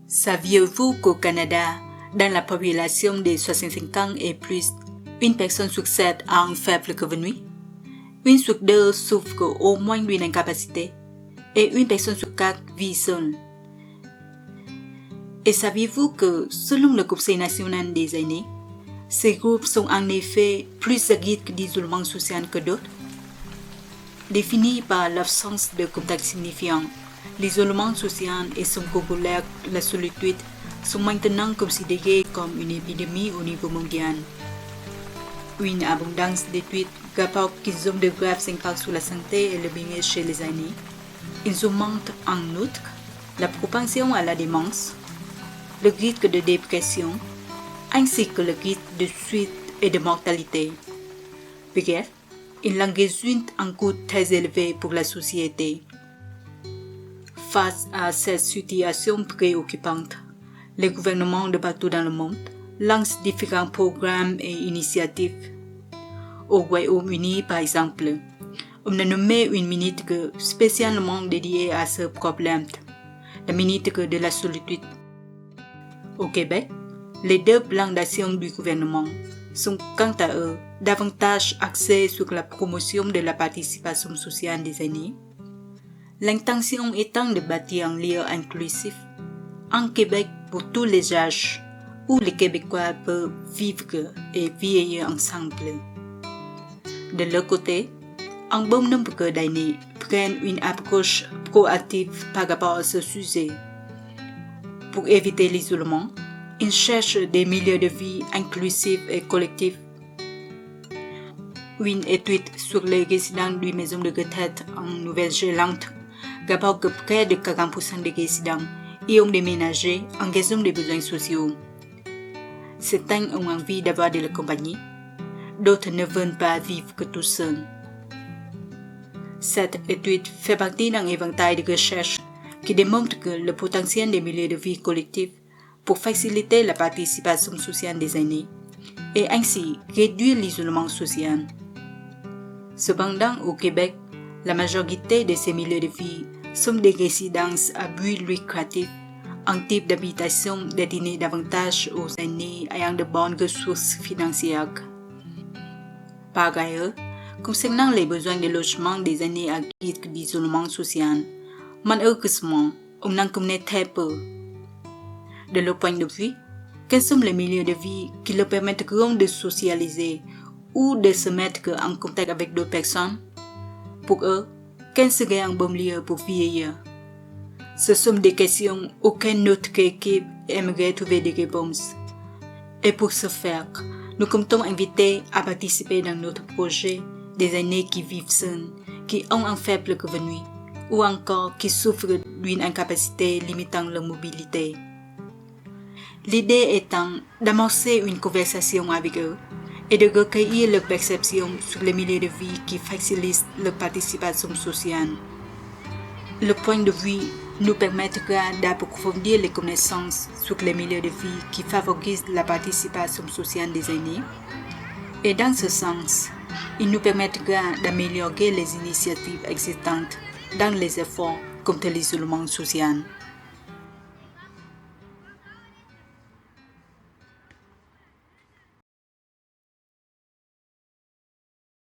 Saviez-vous qu'au Canada, dans la population de 65 ans et plus, une personne sur 7 a un faible revenu? Une sur 2 souffre au moins d'une incapacité et une personne sur 4 vit seule. Et saviez-vous que, selon le Conseil national des aînés, ces groupes sont en effet plus à risque d'isolement social que d'autres? Définis par l'absence de contact signifiant, l'isolement social et son corollaire, la solitude, sont maintenant considérés comme une épidémie au niveau mondial. Une abondance d'études rapporte qu'ils ont de graves impacts sur la santé et le bien-être chez les aînés. Ils augmentent en outre la propension à la démence, le risque de dépression, ainsi que le risque de suicide et de mortalité. Bref, il en résulte un coût très élevé pour la société. Face à cette situation préoccupante, les gouvernements de partout dans le monde lancent différents programmes et initiatives. Au Royaume-Uni, par exemple, on a nommé une ministre spécialement dédiée à ce problème, la ministre de la solitude. Au Québec, les 2 plans d'action du gouvernement sont quant à eux davantage axés sur la promotion de la participation sociale des aînés, l'intention étant de bâtir un lieu inclusif, un Québec pour tous les âges, où les Québécois peuvent vivre et vieillir ensemble. De l'autre côté, un bon nombre d'aînés prennent une approche proactive par rapport à ce sujet. Pour éviter l'isolement, ils cherchent des milieux de vie inclusifs et collectifs. Une étude sur les résidents d'une maison de retraite en Nouvelle-Zélande rapporte que près de 40% des résidents y ont déménagé en raison des besoins sociaux. Certains ont envie d'avoir de la compagnie, d'autres ne veulent pas vivre tout seuls. Cette étude fait partie d'un éventail de recherches qui démontre que le potentiel des milieux de vie collectifs pour faciliter la participation sociale des aînés et ainsi réduire l'isolement social. Cependant, au Québec, la majorité de ces milieux de vie sont des résidences à but lucratif, un type d'habitation destiné davantage aux aînés ayant de bonnes ressources financières. Par ailleurs, concernant les besoins de logement des aînés à risque d'isolement social, malheureusement, on en connaît très peu. De leur point de vue, quels sont les milieux de vie qui leur permettront de socialiser ou de se mettre en contact avec d'autres personnes? Pour eux, quel serait un bon lieu pour vieillir? Ce sont des questions auxquelles notre équipe aimerait trouver des réponses. Et pour ce faire, nous comptons inviter à participer dans notre projet des aînés qui vivent seuls, qui ont un faible revenu, ou encore qui souffrent d'une incapacité limitant leur mobilité. L'idée étant d'amorcer une conversation avec eux et de recueillir leurs perceptions sur les milieux de vie qui facilitent leur participation sociale. Le point de vue nous permettra d'approfondir les connaissances sur les milieux de vie qui favorisent la participation sociale des aînés et dans ce sens, il nous permettra d'améliorer les initiatives existantes dans les efforts contre l'isolement social.